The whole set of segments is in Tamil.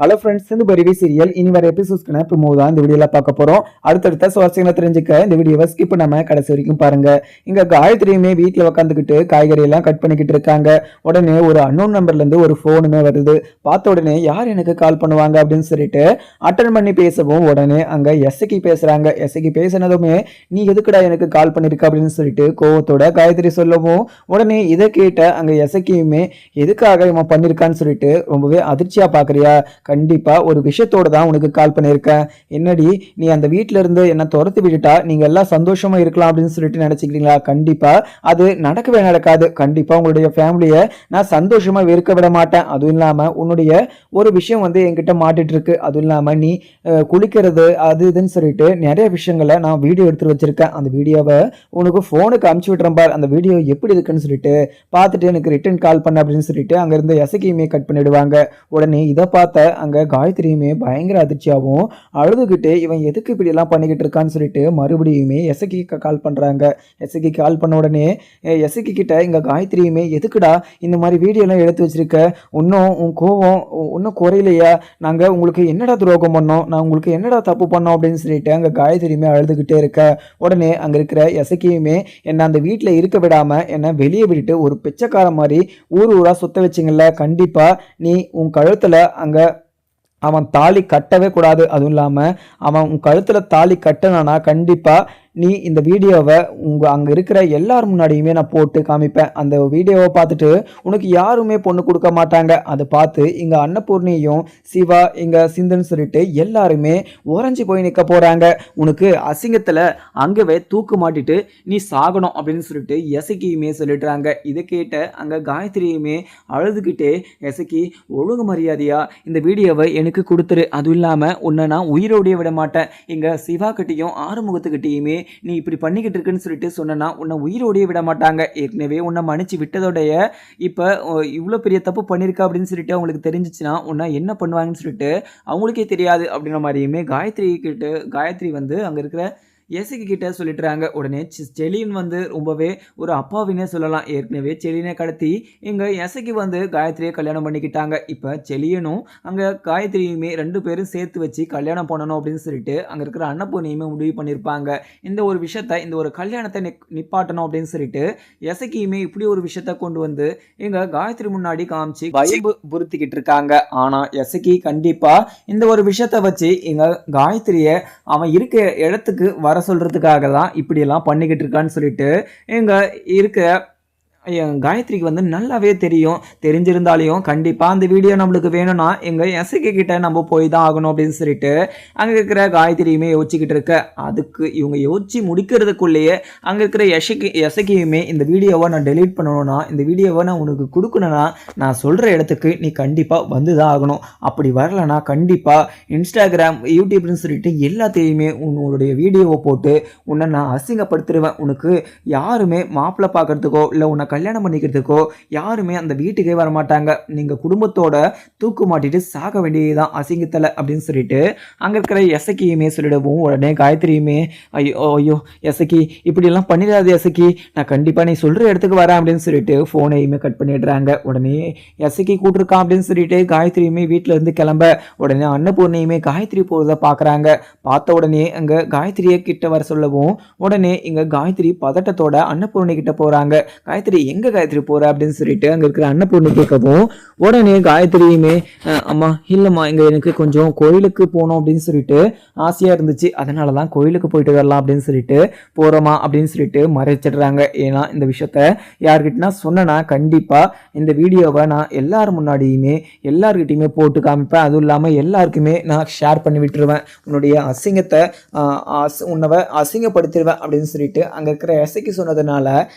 ஹலோ ஃப்ரெண்ட்ஸ், இந்த பரிவி சீரியல் இனி வர எபிசோட்ஸ்க்கான ப்ரோமோ தான் இந்த வீடியோல பார்க்க போறோம். அடுத்தடுத்த சுவாரஸ்யங்களை தெரிஞ்சுக்க இந்த வீடியோவை ஸ்கிப் பண்ணாம கடைசி வரைக்கும் பாருங்க. இங்க காயத்ரியுமே வீட்டுல உட்காந்துக்கிட்டு காய்கறி எல்லாம் கட் பண்ணிக்கிட்டு இருக்காங்க. உடனே ஒரு அன்னோன் நம்பர்ல இருந்து ஒரு போனுமே வருது. பார்த்த உடனே யார் எனக்கு கால் பண்ணுவாங்க அப்படின்னு சொல்லிட்டு அட்டன் பண்ணி பேசவும் உடனே அங்க எஸ்ஐக்கு பேசுறாங்க. எஸ்ஐக்கு பேசினதுமே நீ எதுக்குடா எனக்கு கால் பண்ணிருக்க அப்படின்னு சொல்லிட்டு கோவத்தோட காயத்ரி சொல்லவும் உடனே இதை கேட்ட அங்க எஸ்ஐக்குமே எதுக்காக இவன் பண்ணிருக்கான்னு சொல்லிட்டு ரொம்பவே அதிர்ச்சியா பாக்குறியா? கண்டிப்பா ஒரு விஷயத்தோட தான் உனக்கு கால் பண்ணியிருக்கேன். என்னடி நீ அந்த வீட்டில இருந்து என்ன துரத்து விட்டுட்டா நீங்க எல்லாம் சந்தோஷமா இருக்கலாம் அப்படின்னு சொல்லிட்டு நினைச்சுக்கிறீங்களா? கண்டிப்பா அது நடக்கவே நடக்காது. கண்டிப்பா உங்களுடைய ஃபேமிலியை நான் சந்தோஷமா வெறுக்க விட மாட்டேன். அதுவும் இல்லாம உன்னுடைய ஒரு விஷயம் என்கிட்ட மாட்டிட்டு இருக்கு. அதுவும் இல்லாம நீ குளிக்கிறது அது இதுன்னு சொல்லிட்டு நிறைய விஷயங்களை நான் வீடியோ எடுத்து வச்சிருக்கேன். அந்த வீடியோவை உனக்கு போனுக்கு அனுப்பிச்சு விட்டுறேன் பார். அந்த வீடியோ எப்படி இருக்குன்னு சொல்லிட்டு பார்த்துட்டு எனக்கு ரிட்டர்ன் கால் பண்ண அப்படின்னு சொல்லிட்டு அங்க இருந்து எசகியுமே கட் பண்ணிடுவாங்க. உடனே இதை பார்த்த அங்க காயத்ரியுமே பயங்கர அதிர்ச்சியாகவும் அழுதுகிட்டு இவன் எதுக்கு இப்படி எல்லாம் பண்ணிக்கிட்டு இருக்கான்னு சொல்லிட்டு மறுபடியுமே எசகி கால் பண்றாங்க. எசகி கால் பண்ண உடனே எசகி கிட்ட இங்க காயத்ரியுமே எதுக்குடா இந்த மாதிரி வீடியோ எல்லாம் எடுத்து வச்சிருக்க? இன்னும் உன் கோவம் இன்னும் குறையிலையா? நாங்க உங்களுக்கு என்னடா துரோகம் பண்ணோம்? நான் உங்களுக்கு என்னடா தப்பு பண்ணோம் அப்படின்னு சொல்லிட்டு அங்க காயத்ரியுமே அழுதுகிட்டே இருக்க. உடனே அங்க இருக்கிற எசகியுமே என்ன அந்த வீட்டுல இருக்க விடாம என்ன வெளியே விட்டுட்டு ஒரு பிச்சைக்கார மாதிரி ஊரா சுத்த வச்சிங்கல்ல. கண்டிப்பா நீ உன் கழுத்துல அங்க அவன் தாலி கட்டவே கூடாது. அதுவும் இல்லாமல் அவன் உன் கழுத்தில் தாலி கட்டணும்னா கண்டிப்பாக நீ இந்த வீடியோவை அங்கே இருக்கிற எல்லார் முன்னாடியுமே நான் போட்டு காமிப்பேன். அந்த வீடியோவை பார்த்துட்டு உனக்கு யாருமே பொண்ணு கொடுக்க மாட்டாங்க. அதை பார்த்து இங்கே அன்னபூர்ணியும் சிவா இங்கே சிந்துன்னு சொல்லிட்டு எல்லாருமே உறைஞ்சி போய் நிற்க போகிறாங்க. உனக்கு அசிங்கத்தில் அங்கேவே தூக்கு மாட்டிட்டு நீ சாகணும் அப்படின்னு சொல்லிட்டு எசக்கியுமே சொல்லிடுறாங்க. இதை கேட்ட அங்கே காயத்ரியுமே அழுதுகிட்டே எசக்கி ஒழுங்கு மரியாதையா இந்த வீடியோவை எனக்கு கொடுத்துரு. அதுவும் இல்லாமல் உன்னை நான் உயிரோடைய விட மாட்டேன். இங்கே சிவா கிட்டையும் ஆறுமுகத்துக்கிட்டையுமே நீ இப்படி பண்ணிக்கிட்டு இருக்குன்னு சொல்லிட்டு சொன்னா உன்னை உயிரோடையே விட மாட்டாங்க. ஏற்கனவே உன்னை மன்னிச்சு விட்டதோடைய இப்போ இவ்வளோ பெரிய தப்பு பண்ணியிருக்கா அப்படின்னு சொல்லிட்டு அவங்களுக்கு தெரிஞ்சிச்சுன்னா உன்னை என்ன பண்ணுவாங்கன்னு சொல்லிட்டு அவங்களுக்கே தெரியாது அப்படின்ற மாதிரியுமே காயத்ரி அங்கே இருக்கிற எசகி கிட்ட சொல்லிட்டுறாங்க. உடனே செலின் ரொம்பவே ஒரு அப்பாவினே சொல்லலாம். ஏற்கனவே செலினை கடத்தி இங்கே எசகி காயத்ரியை கல்யாணம் பண்ணிக்கிட்டாங்க. இப்போ செலியனும் அங்கே காயத்ரியுமே ரெண்டு பேரும் சேர்த்து வச்சு கல்யாணம் பண்ணணும் அப்படின்னு சொல்லிட்டு அங்கே இருக்கிற அன்னப்பூர்ணியுமே முடிவு பண்ணியிருப்பாங்க. இந்த ஒரு விஷயத்த இந்த ஒரு கல்யாணத்தை நிப்பாட்டணும் அப்படின்னு சொல்லிட்டு எசகியுமே இப்படி ஒரு விஷயத்த கொண்டு எங்க காயத்ரி முன்னாடி காமிச்சு பயபுறுத்திக்கிட்டு இருக்காங்க. ஆனால் எசகி கண்டிப்பா இந்த ஒரு விஷயத்த வச்சு எங்க காயத்ரியை அவன் இருக்க இடத்துக்கு வர சொல்றதுக்காக தான் இப்படியெல்லாம் பண்ணிக்கிட்டு இருக்கான்னு சொல்லிட்டு எங்க இருக்கிற காயத்ரிக்கு நல்லாவே தெரிஞ்சிருந்தாலையும் கண்டிப்பாக அந்த வீடியோ நம்மளுக்கு வேணும்னா எங்கள் எசகி கிட்ட நம்ம போய் தான் ஆகணும் அப்படின்னு சொல்லிட்டு அங்கே இருக்கிற காயத்ரியுமே யோசிச்சுக்கிட்டு இருக்க. அதுக்கு இவங்க யோசிச்சு முடிக்கிறதுக்குள்ளேயே அங்கே இருக்கிற எசகியுமே இந்த வீடியோவை நான் டெலீட் பண்ணணும்னா இந்த வீடியோவை நான் உனக்கு கொடுக்கணும்னா நான் சொல்கிற இடத்துக்கு நீ கண்டிப்பாக வந்து தான் ஆகணும். அப்படி வரலனா கண்டிப்பாக இன்ஸ்டாகிராம் யூடியூப்னு சொல்லிட்டு எல்லாத்தையுமே உன்னுடைய வீடியோவை போட்டு உன்னை நான் அசிங்கப்படுத்திடுவேன். உனக்கு யாருமே மாப்பிள்ளை பார்க்கறதுக்கோ இல்லை உன்னை கல்யாணம் பண்ணிக்கிறதுக்கோ யாருமே அந்த வீட்டுக்கே வர மாட்டாங்க. நீங்கள் குடும்பத்தோட தூக்கு மாட்டிட்டு சாக வேண்டியதுதான் அசிங்கத்தில் அப்படின்னு சொல்லிட்டு அங்கே இருக்கிற எசக்கியுமே சொல்லிடவும் உடனே காயத்ரியுமே ஐயோ எசக்கி இப்படியெல்லாம் பண்ணிடாது எசக்கி, நான் கண்டிப்பாக நீ சொல்கிற இடத்துக்கு வரேன் அப்படின்னு சொல்லிட்டு ஃபோனையுமே கட் பண்ணிடுறாங்க. உடனே எசக்கி கூட்டிருக்கான் அப்படின்னு சொல்லிட்டு காயத்ரியுமே வீட்டில் இருந்து கிளம்ப உடனே அன்னபூர்ணியுமே காயத்ரி போகிறத பார்க்குறாங்க. பார்த்த உடனே அங்கே காயத்ரியை கிட்ட வர சொல்லவும் உடனே இங்கே காயத்ரி பதட்டத்தோட அன்னபூர்ணி கிட்ட போகிறாங்க. காயத்ரி எங்க காயத்ரி போற அப்படின்னு சொல்லிட்டு அங்க இருக்கிற அன்னபூர்ணி கேட்கவும் உடனே காயத்ரியுமே அம்மா இல்லம்மா இங்க எனக்கு கொஞ்சம் கோயிலுக்கு போகணும் அப்படின்னு சொல்லிட்டு ஆசையா இருந்துச்சு, அதனாலதான் கோயிலுக்கு போயிட்டு வரலாம் அப்படின்னு சொல்லிட்டு போறோமா அப்படின்னு சொல்லிட்டு மறைச்சிடுறாங்க. ஏன்னா இந்த விஷயத்த யார்கிட்டனா சொன்னா கண்டிப்பா இந்த வீடியோவை நான் எல்லாரும் முன்னாடியுமே எல்லார்கிட்டையுமே போட்டு காமிப்பேன். அதுவும் இல்லாம எல்லாருக்குமே நான் ஷேர் பண்ணி விட்டுருவேன். உன்னுடைய அசிங்கத்தை உன்னவை அசிங்கப்படுத்திடுவேன் அப்படின்னு சொல்லிட்டு அங்க இருக்கிற எசைக்கு சொன்னதுனால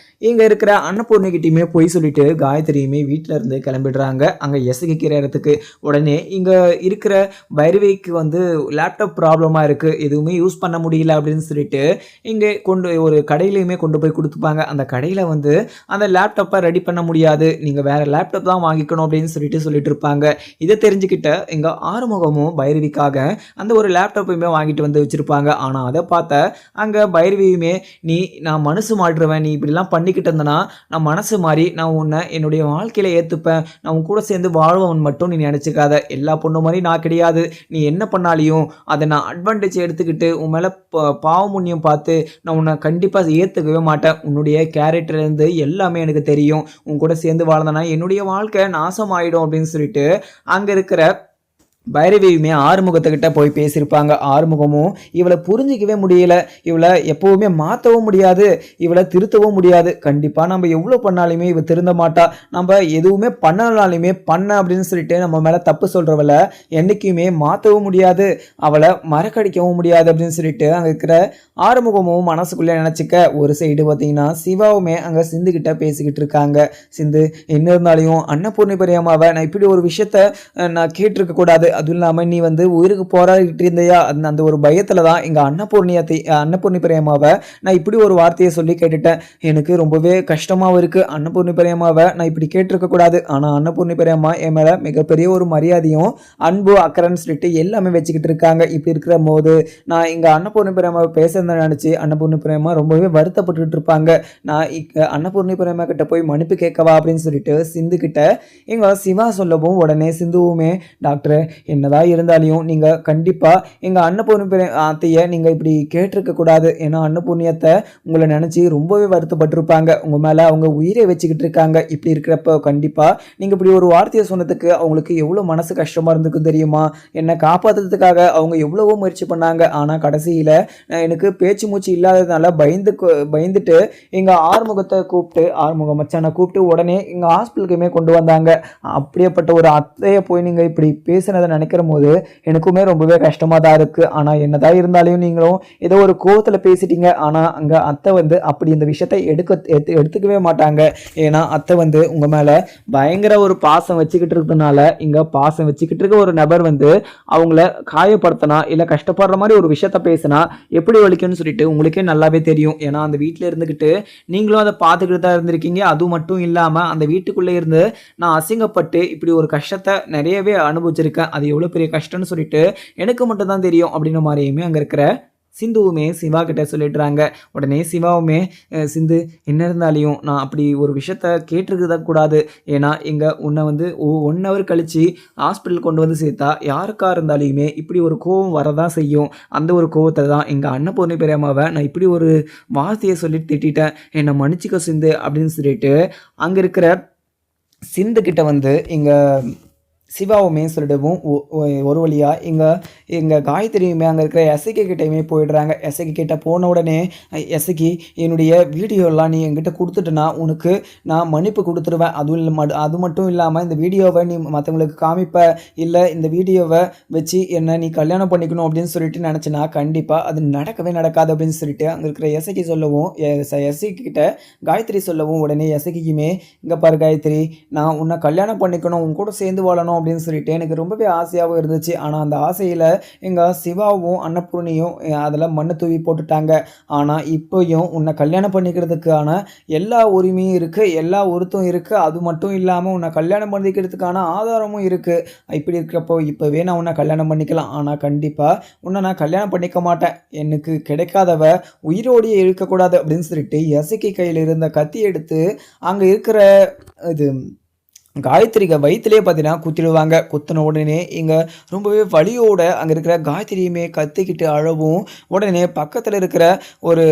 இங்க இருக்கிற அன்னபூர்ணிகிட்டையுமே போய் சொல்லிட்டு காயத்ரியுமே வீட்டில இருந்து கிளம்பிடுறாங்க அங்க எசகிக்கிற இடத்துக்கு. உடனே இங்க இருக்கிற பைரவிக்கு லேப்டாப் ப்ராப்ளமா இருக்கு, எதுவுமே யூஸ் பண்ண முடியல அப்படின்னு சொல்லிட்டு இங்க ஒரு கடையிலையுமே கொண்டு போய் கொடுத்துப்பாங்க. அந்த கடையில அந்த லேப்டாப்பை ரெடி பண்ண முடியாது, நீங்க வேற லேப்டாப் தான் வாங்கிக்கணும் அப்படின்னு சொல்லிட்டு இருப்பாங்க. இதை தெரிஞ்சுக்கிட்ட இங்க ஆறுமுகமும் பைரவிக்காக அந்த ஒரு லேப்டாப்பையுமே வாங்கிட்டு வச்சிருப்பாங்க. ஆனா அதை பார்த்த அங்க பைரவியுமே நான் மனசு மாற்றுவேன், நீ இப்படிலாம் பண்ணிக்கிட்டு இருந்தனா நான் மனசு மாறி நான் உன்னை என்னுடைய வாழ்க்கையில் ஏற்றுப்பேன், நான் உன் கூட சேர்ந்து வாழ்வன் மட்டும் நீ நினச்சிக்காத. எல்லா பொண்ணு மாதிரி நான் கிடையாது. நீ என்ன பண்ணாலையும் அதை நான் அட்வான்டேஜ் எடுத்துக்கிட்டு உன் மேலே பாவ புண்ணியம் பார்த்து நான் உன்னை கண்டிப்பாக ஏற்றுக்கவே மாட்டேன். உன்னுடைய கேரக்டர்லேருந்து எல்லாமே எனக்கு தெரியும். உன் கூட சேர்ந்து வாழ்ந்தனா என்னுடைய வாழ்க்கை நாசமாயிடும் அப்படின்னு சொல்லிட்டு அங்கே இருக்கிற பைரவியுமே ஆறுமுகத்துக்கிட்ட போய் பேசியிருப்பாங்க. ஆறுமுகமும் இவளை புரிஞ்சிக்கவே முடியல, இவளை எப்போவுமே மாற்றவும் முடியாது, இவளை திருத்தவும் முடியாது. கண்டிப்பாக நம்ம எவ்வளோ பண்ணாலுமே இவ திருந்த மாட்டா. நம்ம எதுவுமே பண்ணனாலுமே பண்ண அப்படின்னு சொல்லிட்டு நம்ம மேலே தப்பு சொல்கிறவளை என்றைக்குமே மாற்றவும் முடியாது, அவளை மறக்கடிக்கவும் முடியாது அப்படின்னு சொல்லிட்டு அங்கே இருக்கிற ஆறுமுகமும் மனசுக்குள்ளே நினச்சிக்க. ஒரு சைடு பார்த்தீங்கன்னா சிவாவுமே அங்கே சிந்துக்கிட்ட பேசிக்கிட்டு இருக்காங்க. சிந்து என்ன இருந்தாலையும் அன்னபூர்ணி பெரியம்மாவை நான் இப்படி ஒரு விஷயத்த நான் கேட்டிருக்க கூடாது, அதுவும் இல்லாமல் நீ வந்து உயிருக்கு போராடிட்டு இருந்தையா, அந்த ஒரு பயத்தில் தான் எங்கள் அன்னபூர்ணி பெரியம்மாவை நான் இப்படி ஒரு வார்த்தையை சொல்லி கேட்டுட்டேன். எனக்கு ரொம்பவே கஷ்டமாகவும் இருக்குது. அன்னபூர்ணி பெரியம்மாவை நான் இப்படி கேட்டிருக்கக்கூடாது. ஆனால் அன்னபூர்ணி பெரியம்மா என் மேலே மிகப்பெரிய ஒரு மரியாதையும் அன்பு அக்கறைன்னு சொல்லிட்டு எல்லாமே வச்சுக்கிட்டு இருக்காங்க. இப்படி இருக்கிற போது நான் எங்கள் அன்னபூர்ணி பெரியம்மாவை பேசுறதை நினச்சி அன்னபூர்ணி பெரியம்மா ரொம்பவே வருத்தப்பட்டுக்கிட்டு இருப்பாங்க. நான் அன்னபூர்ணி பெரியம்மா கிட்ட போய் மன்னிப்பு கேட்கவா அப்படின்னு சொல்லிட்டு சிந்து கிட்ட எங்கள் சிவா சொல்லவும் உடனே சிந்துவுமே டாக்டர் என்னதான் இருந்தாலையும் நீங்கள் கண்டிப்பாக எங்கள் அன்னபூர்ணி அத்தையை நீங்கள் இப்படி கேட்டிருக்க கூடாது. ஏன்னா அன்னபூர்ணியத்தை உங்களை நினச்சி ரொம்பவே வருத்தப்பட்டிருப்பாங்க, உங்கள் மேலே அவங்க உயிரை வச்சுக்கிட்டு இருக்காங்க. இப்படி இருக்கிறப்ப கண்டிப்பாக நீங்கள் இப்படி ஒரு வார்த்தையை சொன்னதுக்கு அவங்களுக்கு எவ்வளோ மனசு கஷ்டமாக இருந்துக்கும் தெரியுமா? என்னை காப்பாற்றுறதுக்காக அவங்க எவ்வளவோ முயற்சி பண்ணாங்க. ஆனால் கடைசியில் எனக்கு பேச்சு மூச்சு இல்லாததுனால பயந்துட்டு எங்கள் ஆறுமுகத்தை கூப்பிட்டு ஆறுமுக மச்சானை கூப்பிட்டு உடனே எங்கள் ஹாஸ்பிட்டலுக்குமே கொண்டு வந்தாங்க. அப்படியேப்பட்ட ஒரு அத்தையை போய் நீங்கள் இப்படி பேசினதை நினைக்கிற போது எனக்குமே ரொம்பவே கஷ்டமாக தான் இருக்குது. ஆனால் என்னதான் இருந்தாலும் நீங்களும் ஏதோ ஒரு கோவத்தில் பேசிட்டீங்க. ஆனால் அங்கே அத்தை வந்து அப்படி இந்த விஷயத்தை எடுத்துக்கவே மாட்டாங்க. ஏன்னா அத்தை வந்து உங்கள் மேலே பயங்கர ஒரு பாசம் வச்சுக்கிட்டு இருக்கிறதுனால இங்கே பாசம் வச்சுக்கிட்டு இருக்க ஒரு நபர் வந்து அவங்கள காயப்படுத்தினா இல்லை கஷ்டப்படுற மாதிரி ஒரு விஷயத்த பேசினா எப்படி வலிக்கும்னு சொல்லிட்டு உங்களுக்கே நல்லாவே தெரியும். ஏன்னா அந்த வீட்டில் இருந்துக்கிட்டு நீங்களும் அதை பார்த்துக்கிட்டு தான் இருந்திருக்கீங்க. அது மட்டும் இல்லாமல் அந்த வீட்டுக்குள்ளே இருந்து நான் அசிங்கப்பட்டு இப்படி ஒரு கஷ்டத்தை நிறையவே அனுபவிச்சிருக்கேன். அது எவ்வளோ பெரிய கஷ்டம்னு சொல்லிட்டு எனக்கு மட்டும் தான் தெரியும் அப்படின்ற மாதிரியுமே அங்கே இருக்கிற சிந்துவுமே சிவா கிட்ட சொல்லிடுறாங்க. உடனே சிவாவுமே சிந்து என்ன இருந்தாலையும் நான் அப்படி ஒரு விஷயத்த கேட்டிருக்க கூடாது. ஏன்னா உன்னை வந்து 1 hour கழிச்சு ஹாஸ்பிட்டல் கொண்டு வந்து சேர்த்தா யாருக்கா இருந்தாலுமே இப்படி ஒரு கோவம் வரதான் செய்யும். அந்த ஒரு கோவத்தை தான் எங்கள் அன்னபூர்ணி பெரியம்மாவை நான் இப்படி ஒரு வார்த்தையை சொல்லி திட்டேன், என்னை மன்னிச்சிக்க சிந்து அப்படின்னு சொல்லிட்டு அங்கே இருக்கிற சிந்து கிட்ட வந்து சிவாவுமே சொல்லிடுவோம். ஒரு வழியாக எங்கள் காயத்ரியுமே அங்கே இருக்கிற எஸ்ஐகே கிட்டையுமே போயிடுறாங்க. எஸ்ஐகே கிட்ட போன உடனே எஸ்ஐகி என்னுடைய வீடியோலாம் நீ என்கிட்ட கொடுத்துட்டுனா உனக்கு நான் மன்னிப்பு கொடுத்துருவேன். அது மட்டும் இல்லாமல் இந்த வீடியோவை நீ மற்றவங்களுக்கு காமிப்ப, இல்லை இந்த வீடியோவை வச்சு என்னை நீ கல்யாணம் பண்ணிக்கணும் அப்படின்னு சொல்லிட்டு நினச்சினா கண்டிப்பாக அது நடக்கவே நடக்காது அப்படின்னு சொல்லிட்டு அங்கே இருக்கிற எஸ்ஐகி சொல்லவும் எஸ்ஐகி கிட்ட காயத்ரி சொல்லவும் உடனே எஸ்ஐகிக்குமே இங்கே பாரு காயத்ரி, நான் உன்னை கல்யாணம் பண்ணிக்கணும், உன் கூட சேர்ந்து வாழணும் அப்படின்னு சொல்லிட்டு எனக்கு ரொம்பவே ஆசையாகவும் இருந்துச்சு. ஆனால் அந்த ஆசையில் எங்கள் சிவாவும் அன்னபூர்ணியும் அதில் மண்ணு தூவி போட்டுட்டாங்க. ஆனால் இப்போயும் உன்னை கல்யாணம் பண்ணிக்கிறதுக்கான எல்லா உரிமையும் இருக்குது, எல்லா உறுத்தும் இருக்குது. அது மட்டும் இல்லாமல் உன்னை கல்யாணம் பண்ணிக்கிறதுக்கான ஆதாரமும் இருக்குது. இப்படி இருக்கிறப்போ இப்போவே நான் உன்னை கல்யாணம் பண்ணிக்கலாம். ஆனால் கண்டிப்பாக உன்னை நான் கல்யாணம் பண்ணிக்க மாட்டேன், எனக்கு கிடைக்காதவ உயிரோடையே இருக்கக்கூடாது அப்படின்னு சொல்லிட்டு எசக்கி கையில் இருந்த கத்தி எடுத்து அங்கே இருக்கிற இது காயத்ரிக்கு வயிற்றுலேயே பார்த்தீங்கன்னா குத்திடுவாங்க. குத்தின உடனே இங்கே ரொம்பவே வலியோட அங்கே இருக்கிற காயத்ரியுமே கத்திக்கிட்டு அழவும் உடனே பக்கத்தில் இருக்கிற ஒரு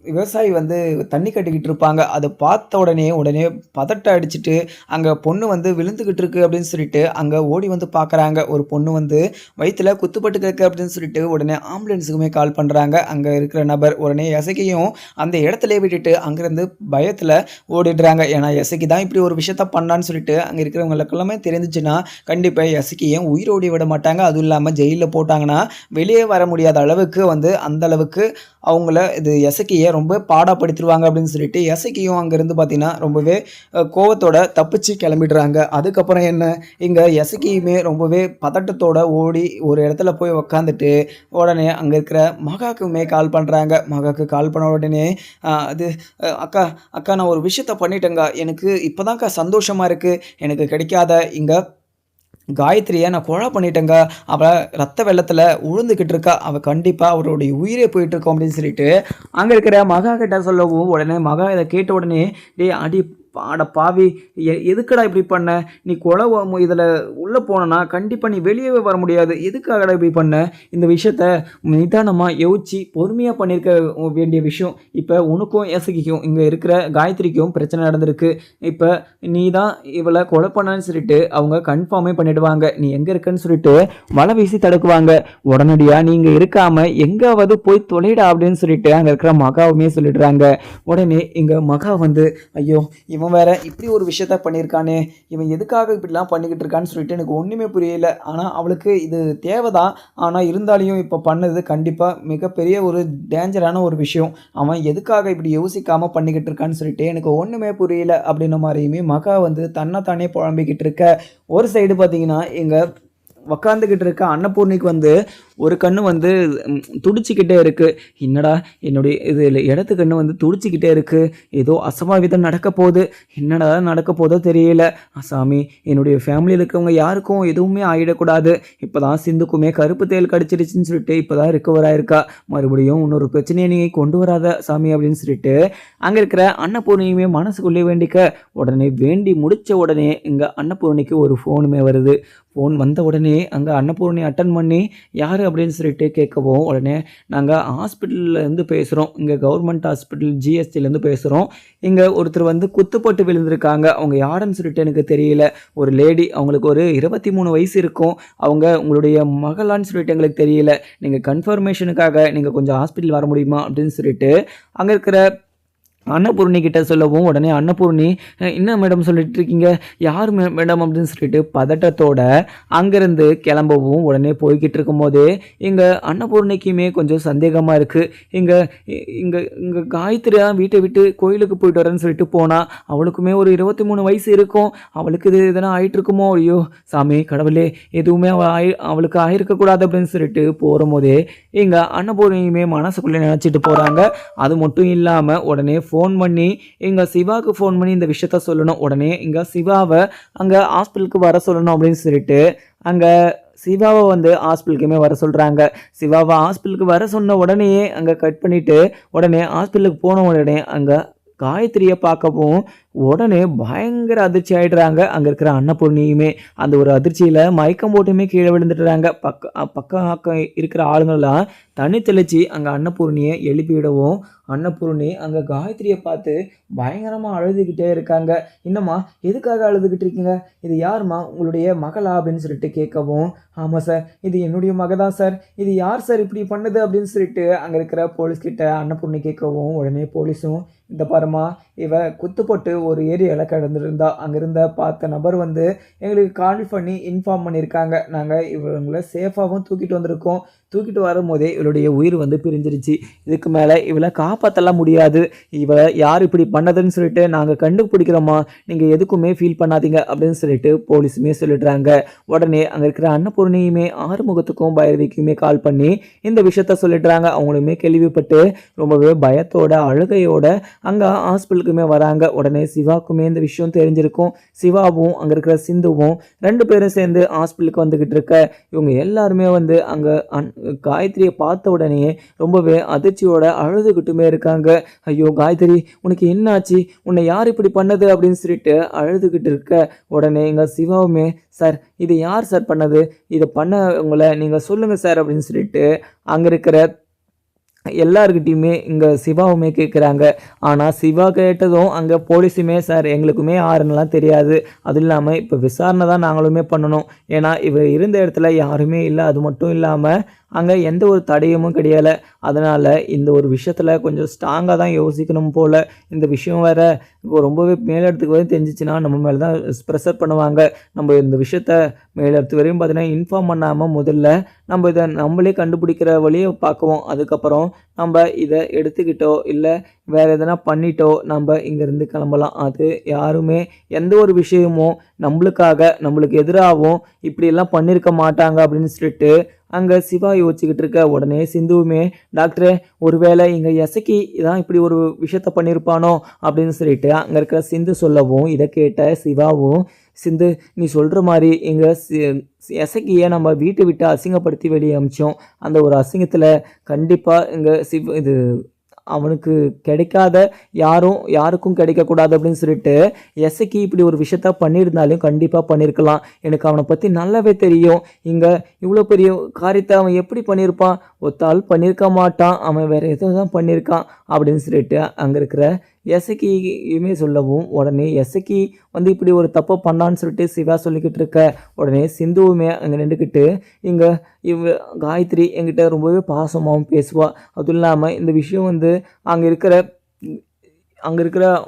விவசாயி வந்து தண்ணி கட்டிக்கிட்டு இருப்பாங்க. அதை பார்த்த உடனே பதட்ட அடிச்சுட்டு அங்கே பொண்ணு வந்து விழுந்துக்கிட்டு இருக்கு அப்படின்னு சொல்லிட்டு அங்கே ஓடி வந்து பார்க்குறாங்க. ஒரு பொண்ணு வந்து வயிற்றில் குத்துப்பட்டு கிடக்கு அப்படின்னு சொல்லிட்டு உடனே ஆம்புலன்ஸுக்குமே கால் பண்ணுறாங்க. அங்கே இருக்கிற நபர் உடனே எசைக்கையும் அந்த இடத்துல விட்டுட்டு அங்கேருந்து பயத்தில் ஓடிடுறாங்க. ஏன்னா எசைக்கு தான் இப்படி ஒரு விஷயத்த பண்ணான்னு சொல்லிட்டு அங்கே இருக்கிறவங்களுக்கெல்லாமே தெரிஞ்சிச்சுன்னா கண்டிப்பாக எசக்கியை உயிரோடி விட மாட்டாங்க. அதுவும் இல்லாமல் ஜெயிலில் போட்டாங்கன்னா வெளியே வர முடியாத அளவுக்கு வந்து அந்த அளவுக்கு அவங்கள இது எசக்கியை ரொம்ப பாடப்படுத்திடுவாங்க அப்படின்னு சொல்லிட்டு எசக்கியும் அங்கேருந்து பார்த்தீங்கன்னா ரொம்பவே கோவத்தோட தப்பிச்சு கிளம்பிடுறாங்க. அதுக்கப்புறம் என்ன, இங்கே எசக்கியுமே ரொம்பவே பதட்டத்தோட ஓடி ஒரு இடத்துல போய் உக்காந்துட்டு உடனே அங்கே இருக்கிற மகாக்குமே கால் பண்ணுறாங்க. மகாக்கு கால் பண்ண உடனே அது அக்கா நான் ஒரு விஷயத்த பண்ணிட்டேங்க, எனக்கு இப்போதான்க்கா சந்தோஷமாக இருக்குது, எனக்கு கிடைக்காத இங்கே காயத்ரியை நான் கொலை பண்ணிட்டேங்க, அவள் ரத்த வெள்ளத்தில் உழுந்துக்கிட்டு இருக்கா, அவள் கண்டிப்பாக அவருடைய உயிரே போயிட்டுருக்கோம் அப்படின்னு சொல்லிட்டு அங்கே இருக்கிற மகா கிட்ட சொல்லவும் உடனே மகா இதை கேட்ட உடனே அடி அட பாவி, எதுக்குடா இப்படி பண்ண? நீ கொலை இதில் உள்ளே போனனா கண்டிப்பாக நீ வெளியவே வர முடியாது. எதுக்காகடா இப்படி பண்ண? இந்த விஷயத்த நிதானமாக யோசிச்சு பொறுமையாக பண்ணியிருக்க வேண்டிய விஷயம். இப்போ உனக்கும் எசகிக்கும் இங்கே இருக்கிற காயத்ரிக்கும் பிரச்சனை நடந்திருக்கு. இப்போ நீ தான் இவளை கொலை பண்ணான்னு சொல்லிட்டு அவங்க கன்ஃபார்மே பண்ணிடுவாங்க. நீ எங்கே இருக்கன்னு சொல்லிட்டு வலை வீசி தடுக்குவாங்க. உடனடியாக நீங்கள் இருக்காமல் எங்காவது போய் தொலைடா அப்படின்னு சொல்லிட்டு அங்கே இருக்கிற மகாவுமே சொல்லிடுறாங்க. உடனே இங்கே மகா வந்து ஐயோ இவன் வேற இப்படி ஒரு விஷயத்த பண்ணியிருக்கானே, இவன் எதுக்காக இப்படிலாம் பண்ணிக்கிட்டு இருக்கான்னு சொல்லிட்டு எனக்கு ஒன்றுமே புரியல. ஆனால் அவளுக்கு இது தேவைதான். ஆனால் இருந்தாலையும் இப்போ பண்ணது கண்டிப்பாக மிகப்பெரிய ஒரு டேஞ்சரான ஒரு விஷயம். அவன் எதுக்காக இப்படி யோசிக்காமல் பண்ணிக்கிட்டு இருக்கான்னு சொல்லிட்டு எனக்கு ஒன்றுமே புரியல அப்படின்ன மாதிரியுமே மகா வந்து தன்னைத்தானே புழம்பிக்கிட்டு இருக்க. ஒரு சைடு பார்த்தீங்கன்னா எங்கள் உக்காந்துக்கிட்டு இருக்க அன்னபூர்ணிக்கு வந்து ஒரு கண்ணு வந்து துடிச்சிக்கிட்டே இருக்குது. என்னடா என்னுடைய இது இடத்து கண்ணு வந்து துடிச்சிக்கிட்டே இருக்குது. ஏதோ அசம்பாவிதம் நடக்க போகுது. என்னடா நடக்க போதோ தெரியல. சாமி, என்னுடைய ஃபேமிலியில் இருக்கவங்க யாருக்கும் எதுவுமே ஆகிடக்கூடாது. இப்போ தான் சிந்துக்குமே கருப்பு தேல் கடிச்சிருச்சுன்னு சொல்லிட்டு இப்போ தான் ரிக்கவர் ஆயிருக்கா. மறுபடியும் இன்னொரு பிரச்சனையை நீங்கள் கொண்டு வராத சாமி அப்படின்னு சொல்லிட்டு அங்கே இருக்கிற அன்னபூர்ணியுமே மனசுக்குள்ளே வேண்டிக்க. உடனே வேண்டி முடித்த உடனே இங்கே அன்னபூர்ணிக்கு ஒரு ஃபோனுமே வருது. ஃபோன் வந்த உடனே அங்கே அன்னபூர்ணி அட்டன் பண்ணி யார் அப்படின்னு சொல்லிட்டு கேட்கவும், உடனே நாங்கள் ஹாஸ்பிட்டல்லேருந்து பேசுகிறோம், இங்கே கவர்மெண்ட் ஹாஸ்பிட்டல் ஜிஎஸ்டிலேருந்து பேசுகிறோம். இங்கே ஒருத்தர் வந்து குத்துப்பட்டு விழுந்திருக்காங்க. அவங்க யாருன்னு சொல்லிட்டு எனக்கு தெரியல. ஒரு லேடி, அவங்களுக்கு ஒரு 23 வயசு இருக்கும். அவங்க உங்களுடைய மகளான்னு சொல்லிட்டு எங்களுக்கு தெரியல. நீங்கள் கன்ஃபர்மேஷனுக்காக நீங்கள் கொஞ்சம் ஹாஸ்பிட்டல் வர முடியுமா அப்படின்னு சொல்லிட்டு அங்கே இருக்கிற அன்னபூர்ணி கிட்ட சொல்லவும், உடனே அன்னபூர்ணி என்ன மேடம் சொல்லிட்டு இருக்கீங்க, யார் மேடம் அப்படின்னு சொல்லிட்டு பதட்டத்தோட அங்கேருந்து கிளம்பவும், உடனே போய்கிட்டு இருக்கும்போதே இங்கே அன்னபூர்ணிக்குமே கொஞ்சம் சந்தேகமாக இருக்குது. இங்கே இங்கே இங்கே காயத்ரியா வீட்டை விட்டு கோயிலுக்கு போயிட்டு வரேன்னு சொல்லிட்டு போனால் அவளுக்குமே ஒரு 23 வயசு இருக்கும். அவளுக்கு இது எதனா ஆகிட்டு இருக்குமோ, ஐயோ சாமி கடவுளே, எதுவுமே அவளுக்கு ஆகிருக்கக்கூடாது அப்படின்னு சொல்லிட்டு போகிற போதே இங்கே அன்னபூர்ணியுமே மனசுக்குள்ளே நினச்சிட்டு போகிறாங்க. அது மட்டும் இல்லாமல் உடனே ஃபோன் பண்ணி எங்கள் சிவாவுக்கு ஃபோன் பண்ணி இந்த விஷயத்த சொல்லணும். உடனே இங்கே சிவாவை அங்கே ஹாஸ்பிட்டலுக்கு வர சொல்லணும் அப்படின்னு சொல்லிட்டு அங்கே சிவாவை வந்து ஹாஸ்பிட்டலுக்குமே வர சொல்கிறாங்க. சிவாவை ஹாஸ்பிட்டலுக்கு வர சொன்ன உடனேயே அங்கே கட் பண்ணிவிட்டு உடனே ஹாஸ்பிட்டலுக்கு போன உடனே அங்கே காயத்ரியை பார்க்கவும் உடனே பயங்கர அதிர்ச்சி ஆகிடுறாங்க. அங்கே இருக்கிற அன்னபூர்ணியுமே அந்த ஒரு அதிர்ச்சியில் மயக்கம் போட்டுமே கீழே விழுந்துட்டுறாங்க. பக்கம் இருக்கிற ஆளுங்கள்லாம் தண்ணி தெளித்து அங்கே அன்னபூர்ணியை எழுப்பிவிடவும், அன்னபூர்ணி அங்கே காயத்ரியை பார்த்து பயங்கரமாக அழுதுகிட்டே இருக்காங்க. இன்னம்மா எதுக்காக அழுதுகிட்டு இருக்கீங்க, இது யாருமா உங்களுடைய மகளா அப்படின்னு சொல்லிட்டு கேட்கவும், ஆமாம் சார் இது என்னுடைய மக தான் சார், இது யார் சார் இப்படி பண்ணுது அப்படின்னு சொல்லிட்டு அங்கே இருக்கிற போலீஸ்கிட்ட அன்னபூர்ணி கேட்கவும், உடனே போலீஸும் இந்த பாருமா இவ குத்துப்பட்டு ஒரு ஏரியாவில் கிடந்துருந்தா, அங்கிருந்த பார்த்த நபர் வந்து எங்களுக்கு கால் பண்ணி இன்ஃபார்ம் பண்ணியிருக்காங்க. நாங்கள் இவங்களை சேஃபாகவும் தூக்கிட்டு வந்திருக்கோம். தூக்கிட்டு வரும்போதே இவளுடைய உயிர் வந்து பிரிஞ்சிருச்சு. இதுக்கு மேலே இவளை காப்பாற்றலாம் முடியாது. இவளை யார் இப்படி பண்ணதுன்னு சொல்லிட்டு நாங்கள் கண்டுபிடிக்கிறோமா, நீங்கள் எதுக்குமே ஃபீல் பண்ணாதீங்க அப்படின்னு சொல்லிட்டு போலீஸுமே சொல்லிடுறாங்க. உடனே அங்கே இருக்கிற அன்னபூர்ணியுமே ஆறுமுகத்துக்கும் பைரவிக்குமே கால் பண்ணி இந்த விஷயத்த சொல்லிடுறாங்க. அவங்களுமே கேள்விப்பட்டு ரொம்பவே பயத்தோட அழுகையோட அங்கே ஹாஸ்பிட்டலுக்குமே வராங்க. உடனே சிவாவுக்குமே இந்த விஷயம் தெரிஞ்சிருக்கும். சிவாவும் அங்கே இருக்கிற சிந்துவும் 2 பேரும் சேர்ந்து ஹாஸ்பிட்டலுக்கு வந்துக்கிட்டு இருக்க. இவங்க எல்லாருமே வந்து அங்கே காயத்ரியை பார்த்த உடனே ரொம்பவே அதிர்ச்சியோட அழுதுகிட்டுமே இருக்காங்க. ஐயோ காயத்ரி உனக்கு என்னாச்சு, உன்னை யார் இப்படி பண்ணது அப்படின்னு சொல்லிட்டு அழுதுகிட்டு இருக்க. உடனே எங்கள் சிவாவுமே சார் இது யார் சார் பண்ணது, இதை பண்ணவங்களை நீங்கள் சொல்லுங்கள் சார் அப்படின்னு சொல்லிட்டு அங்கே இருக்கிற எல்லாருக்கிட்டையுமே இங்கே சிவாவுமே கேட்குறாங்க. ஆனால் சிவா கேட்டதும் அங்கே போலீஸுமே சார் எங்களுக்குமே யாருன்னெலாம் தெரியாது, அதுவும் இல்லாமல் இப்போ விசாரணை தான் நாங்களுமே பண்ணணும், ஏன்னா இவர் இருந்த இடத்துல யாருமே இல்லை, அது மட்டும் இல்லாமல் அங்கே எந்த ஒரு தடையமும் கிடையாது, அதனால் இந்த ஒரு விஷயத்தில் கொஞ்சம் ஸ்ட்ராங்காக தான் யோசிக்கணும் போல். இந்த விஷயம் வேறு இப்போ ரொம்பவே மேலிடத்துக்கு வரையும் தெரிஞ்சிச்சுன்னா நம்ம மேலே தான் ப்ரெஷர் பண்ணுவாங்க. நம்ம இந்த விஷயத்த மேலிடத்து வரையும் பார்த்தீங்கன்னா இன்ஃபார்ம் பண்ணாமல் முதல்ல நம்ம இதை நம்மளே கண்டுபிடிக்கிற வழியை பார்க்குவோம். அதுக்கப்புறம் நம்ம இதை எடுத்துக்கிட்டோ இல்லை வேறு எதனா பண்ணிட்டோ நம்ம இங்கேருந்து கிளம்பலாம். அது யாருமே எந்த ஒரு விஷயமும் நம்மளுக்கு எதிராகவும் இப்படியெல்லாம் பண்ணியிருக்க மாட்டாங்க அப்படின்னு சொல்லிட்டு அங்கே சிவா யோசிச்சுக்கிட்டு இருக்க. உடனே சிந்துவுமே டாக்டரே ஒருவேளை இங்கே எசக்கி தான் இப்படி ஒரு விஷயத்த பண்ணியிருப்பானோ அப்படின்னு சொல்லிட்டு அங்கே இருக்கிற சிந்து சொல்லவும், இதை கேட்ட சிவாவும் சிந்து நீ சொல்கிற மாதிரி எங்கள் எசக்கியை நம்ம வீட்டை விட்டு அசிங்கப்படுத்தி வெளியே அமிச்சோம், அந்த ஒரு அசிங்கத்தில் கண்டிப்பாக இங்கே இது அவனுக்கு கிடைக்காத யாருக்கும் கிடைக்கக்கூடாது அப்படின்னு சொல்லிட்டு எஸ்ஐக்கு இப்படி ஒரு விஷயத்த பண்ணியிருந்தாலும் கண்டிப்பாக பண்ணியிருக்கலாம். எனக்கு அவனை பற்றி நல்லாவே தெரியும். இங்கே இவ்வளோ பெரிய காரியத்தை அவன் எப்படி பண்ணியிருப்பான்? ஒத்தாள் பண்ணியிருக்க மாட்டான், அவன் வேறு ஏதோ தான் பண்ணியிருக்கான் அப்படின்னு சொல்லிட்டு அங்கே இருக்கிற எஸ்ஐக்கியுமே சொல்லவும், உடனே எஸ்ஐக்கி இப்படி ஒரு தப்பை பண்ணான்னு சொல்லிட்டு சிவா சொல்லிக்கிட்டு இருக்க, உடனே சிந்துவுமே அங்கே நின்றுக்கிட்டு இங்கே காயத்ரி என்கிட்ட ரொம்பவே பாசமாகவும் பேசுவா. அதுவும் இல்லாமல் இந்த விஷயம் அங்கே இருக்கிற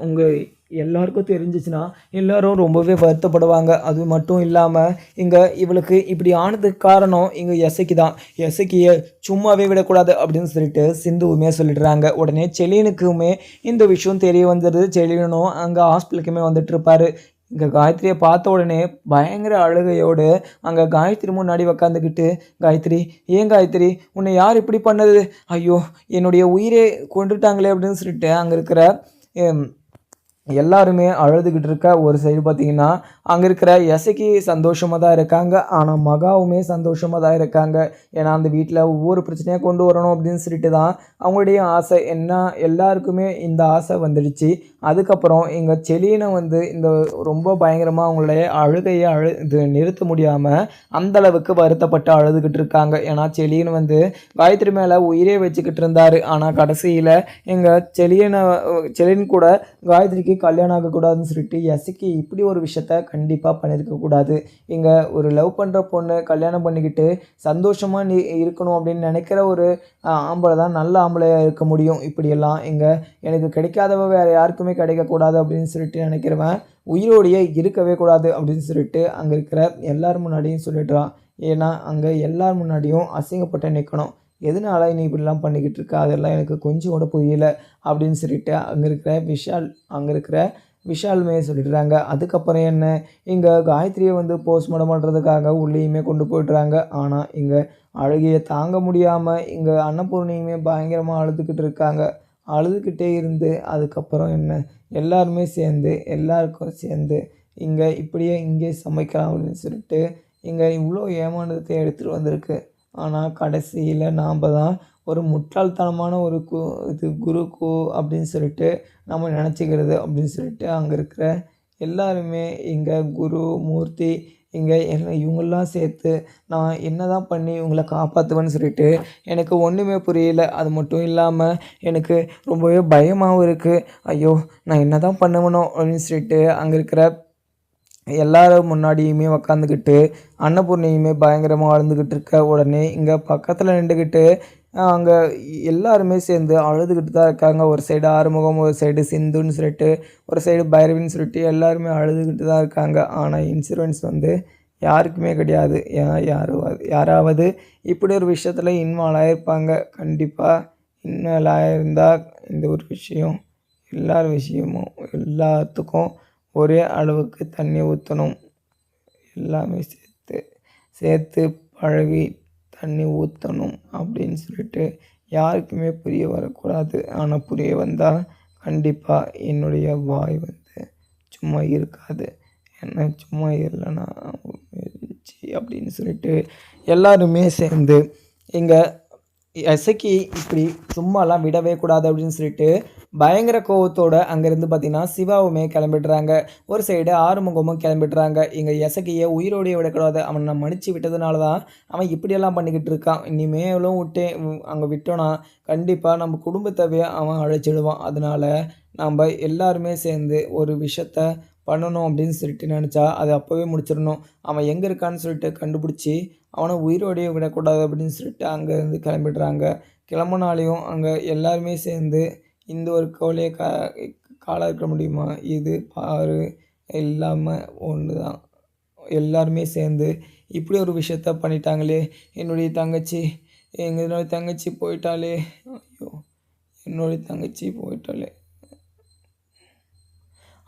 உங்கள் எல்லாருக்கும் தெரிஞ்சிச்சுன்னா எல்லோரும் ரொம்பவே வருத்தப்படுவாங்க. அது மட்டும் இல்லாமல் இங்கே இவளுக்கு இப்படி ஆனதுக்கு காரணம் இங்கே எசைக்கு தான். எசைக்கியை சும்மாவே விடக்கூடாது அப்படின்னு சொல்லிட்டு சிந்துவுமே சொல்லிடுறாங்க. உடனே செலினுக்குமே இந்த விஷயம் தெரிய வந்துடுது. செலினும் அங்கே ஹாஸ்பிட்டலுக்குமே வந்துட்டுருப்பார். இங்கே காயத்ரியை பார்த்த உடனே பயங்கர அழுகையோடு அங்கே காயத்ரி முன்னாடி உக்காந்துக்கிட்டு, காயத்ரி, ஏன் காயத்ரி, உன்னை யார் இப்படி பண்ணது? ஐயோ, என்னுடைய உயிரே கொண்டுட்டாங்களே அப்படின்னு சொல்லிட்டு அங்கே இருக்கிற எல்லாருமே அழுதுகிட்டு இருக்க. ஒரு சைடு பார்த்தீங்கன்னா அங்கே இருக்கிற எசைக்கு சந்தோஷமாக தான் இருக்காங்க, ஆனால் மகாவுமே சந்தோஷமாக தான் இருக்காங்க. ஏன்னா அந்த வீட்டில் ஒவ்வொரு பிரச்சனையாக கொண்டு வரணும் அப்படின்னு சொல்லிட்டு தான் அவங்களுடைய ஆசை. எல்லாருக்குமே இந்த ஆசை வந்துடுச்சு. அதுக்கப்புறம் எங்கள் செலினை இந்த ரொம்ப பயங்கரமாக அவங்களுடைய அழுகையை இது நிறுத்த முடியாமல் அந்தளவுக்கு வருத்தப்பட்டு அழுதுகிட்டு இருக்காங்க. ஏன்னா செலின் காயத்ரி மேலே உயிரே வச்சுக்கிட்டு இருந்தார். ஆனால் கடைசியில் எங்கள் செலின் கூட காயத்ரிக்கு கல்யாணம் ஆகக்கூடாதுன்னு சொல்லிட்டு எசைக்கு இப்படி ஒரு விஷயத்த கண்டிப்பாக பண்ணியிருக்கக்கூடாது. இங்கே ஒரு லவ் பண்ணுற பொண்ணு கல்யாணம் பண்ணிக்கிட்டு சந்தோஷமாக இருக்கணும் அப்படின்னு நினைக்கிற ஒரு ஆம்பளை தான் நல்ல ஆம்பளையாக இருக்க முடியும். இப்படியெல்லாம் இங்கே எனக்கு கிடைக்காதவ வேறு யாருக்குமே கிடைக்கக்கூடாது அப்படின்னு சொல்லிட்டு நினைக்கிறவன் உயிரோடையே இருக்கவே கூடாது அப்படின்னு சொல்லிட்டு அங்கே இருக்கிற எல்லார் முன்னாடியும் சொல்லிடுறான். ஏன்னா அங்கே எல்லார் முன்னாடியும் அசிங்கப்பட்டு நிற்கணும். எதனால நீ இப்படிலாம் பண்ணிக்கிட்டு இருக்க, அதெல்லாம் எனக்கு கொஞ்சம் கூட புரியல அப்படின்னு சொல்லிட்டு அங்கே இருக்கிற விஷாலுமே சொல்லிடுறாங்க. அதுக்கப்புறம் என்ன, இங்கே காயத்ரியை போஸ்ட்மார்ட்டம் பண்ணுறதுக்காக உள்ளேயுமே கொண்டு போய்ட்றாங்க. ஆனால் இங்கே அழுகையை தாங்க முடியாமல் இங்கே அன்னபூர்ணியுமே பயங்கரமாக அழுதுகிட்டு இருக்காங்க. அழுதுகிட்டே இருந்து அதுக்கப்புறம் என்ன, எல்லாருக்கும் சேர்ந்து இங்கே இப்படியே இங்கே சமைக்கலாம் அப்படின்னு சொல்லிட்டு இங்கே இவ்வளோ ஏமாந்தத்தை எடுத்துகிட்டு வந்திருக்கு. ஆனால் கடைசியில் நாம் தான் ஒரு முட்டாள்தனமான ஒரு குரு அப்படின்னு சொல்லிட்டு நம்ம நினச்சிக்கிறது அப்படின்னு சொல்லிட்டு அங்கே இருக்கிற எல்லாருமே இங்கே குரு, மூர்த்தி, இங்கே இவங்கெல்லாம் சேர்த்து நான் என்ன தான் பண்ணி இவங்களை காப்பாற்றுவேன்னு சொல்லிட்டு எனக்கு ஒன்றுமே புரியல. அது மட்டும் இல்லாமல் எனக்கு ரொம்பவே பயமாகவும் இருக்குது. ஐயோ, நான் என்ன தான் பண்ணுவேனோ அப்படின்னு சொல்லிட்டு அங்கே இருக்கிற எல்லாரும் முன்னாடியுமே உக்காந்துக்கிட்டு அன்னபூர்ணியுமே பயங்கரமாக அழுந்துக்கிட்டு இருக்க. உடனே இங்கே பக்கத்தில் நின்றுக்கிட்டு அங்கே எல்லாருமே சேர்ந்து அழுதுகிட்டு தான் இருக்காங்க. ஒரு சைடு ஆறுமுகம், ஒரு சைடு சிந்துன்னு சொல்லிட்டு, ஒரு சைடு பைரவின்னு சொல்லிட்டு எல்லாருமே அழுதுகிட்டு தான் இருக்காங்க. ஆனால் இன்சூரன்ஸ் யாருக்குமே கிடையாது. ஏன்னா யாராவது இப்படி ஒரு விஷயத்தில் இன்வால்வ் ஆகிருப்பாங்க. கண்டிப்பாக இன்வால்வ் ஆகிருந்தால் இந்த ஒரு விஷயம் எல்லாத்துக்கும் ஒரே அளவுக்கு தண்ணி ஊற்றணும். எல்லாமே சேர்த்து பழகி தண்ணி ஊற்றணும் அப்படின்னு சொல்லிட்டு யாருக்குமே புரிய வரக்கூடாது. ஆனால் புரிய வந்தால் கண்டிப்பாக என்னுடைய வாய் சும்மா இருக்காது. என்ன சும்மா இல்லைன்னா அப்படின்னு சொல்லிட்டு எல்லாருமே சேர்ந்து இங்கே எசைக்கு இப்படி சும்மாலாம் விடவே கூடாது அப்படின்னு சொல்லிட்டு பயங்கர கோவத்தோடு அங்கேருந்து பார்த்திங்கன்னா சிவாவுமே கிளம்பிடுறாங்க. ஒரு சைடு ஆறுமுகமும் கிளம்பிடுறாங்க. இங்கே எசைக்கியை உயிரோடைய விடக்கூடாது, அவனை மன்னிச்சு விட்டதுனால தான் அவன் இப்படியெல்லாம் பண்ணிக்கிட்டு இருக்கான். இனிமேலும் அங்கே விட்டோன்னா கண்டிப்பாக நம்ம குடும்பத்தவே அவன் அழைச்சிடுவான். அதனால் நம்ம எல்லாருமே சேர்ந்து ஒரு விஷயத்த பண்ணணும் அப்படின்னு சொல்லிட்டு நினச்சா அது அப்போவே முடிச்சிடணும். அவன் எங்கே இருக்கான்னு சொல்லிட்டு கண்டுபிடிச்சி அவனை உயிரோடையே விடக்கூடாது அப்படின்னு சொல்லிட்டு அங்கேருந்து கிளம்பிடுறாங்க. கிளம்புனாலையும் அங்கே எல்லாருமே சேர்ந்து இந்த ஒரு கவலையை கால இருக்க முடியுமா? இது பாரு, இல்லாமல் ஒன்று தான். எல்லாருமே சேர்ந்து இப்படி ஒரு விஷயத்த பண்ணிட்டாங்களே, என்னுடைய தங்கச்சி போயிட்டாலே, ஐயோ என்னுடைய தங்கச்சி போயிட்டாலே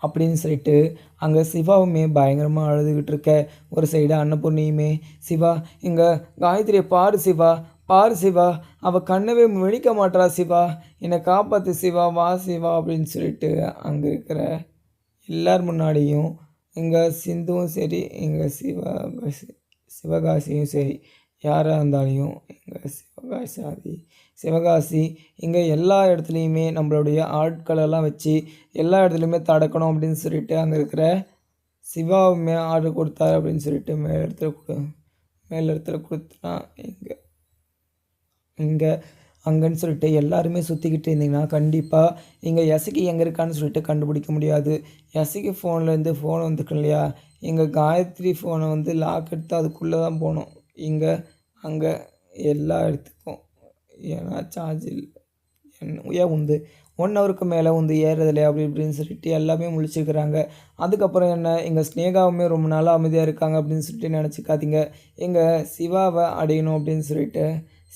அப்படின்னு சொல்லிட்டு அங்கே சிவாவுமே பயங்கரமாக அழுதுகிட்டு இருக்க. ஒரு சைடு அன்னபூர்ணியுமே, சிவா இங்கே காயத்ரியை பாரு சிவா, அவள் கண்ணவே விழிக்க மாட்டா சிவா, என்னை காப்பாற்று சிவா, வா சிவா அப்படின்னு சொல்லிட்டு அங்கே இருக்கிற எல்லார் முன்னாடியும் இங்கே சிந்துவும் சரி, இங்கே சிவகாசியும் சரி, யாராக இருந்தாலையும் எங்கள் சிவகாசி இங்கே எல்லா இடத்துலையுமே நம்மளுடைய ஆட்களெல்லாம் வச்சு எல்லா இடத்துலையுமே தடுக்கணும் அப்படின்னு சொல்லிட்டு அங்கே இருக்கிற சிவாவுமே ஆர்டர் கொடுத்தாரு அப்படின்னு சொல்லிட்டு மேலிடத்துல கொடுத்தா இங்கே அங்கன்னு சொல்லிட்டு எல்லாருமே சுற்றிக்கிட்டு இருந்தீங்கன்னா கண்டிப்பாக இங்கே எசக்கி எங்கே இருக்கான்னு சொல்லிட்டு கண்டுபிடிக்க முடியாது. எசக்கி ஃபோன்லேருந்து ஃபோன் வந்துருக்கு இல்லையா, எங்கள் காயத்ரி ஃபோனை வந்து லாக் எடுத்து அதுக்குள்ளே தான் போகணும். இங்கே அங்கே எல்லா இடத்துக்கும் ஏன்னா சார்ஜ் ஏன் உந்து 1 ஹவருக்கு மேலே வந்து ஏறுறதில்லையா அப்படி இப்படின்னு சொல்லிட்டு எல்லாமே முழிச்சிருக்கிறாங்க. அதுக்கப்புறம் என்ன, எங்கள் ஸ்னேகாவுமே ரொம்ப நாளாக அமைதியாக இருக்காங்க அப்படின்னு சொல்லிட்டு நினச்சிக்காதீங்க. எங்கள் சிவாவை அடையணும் அப்படின்னு சொல்லிட்டு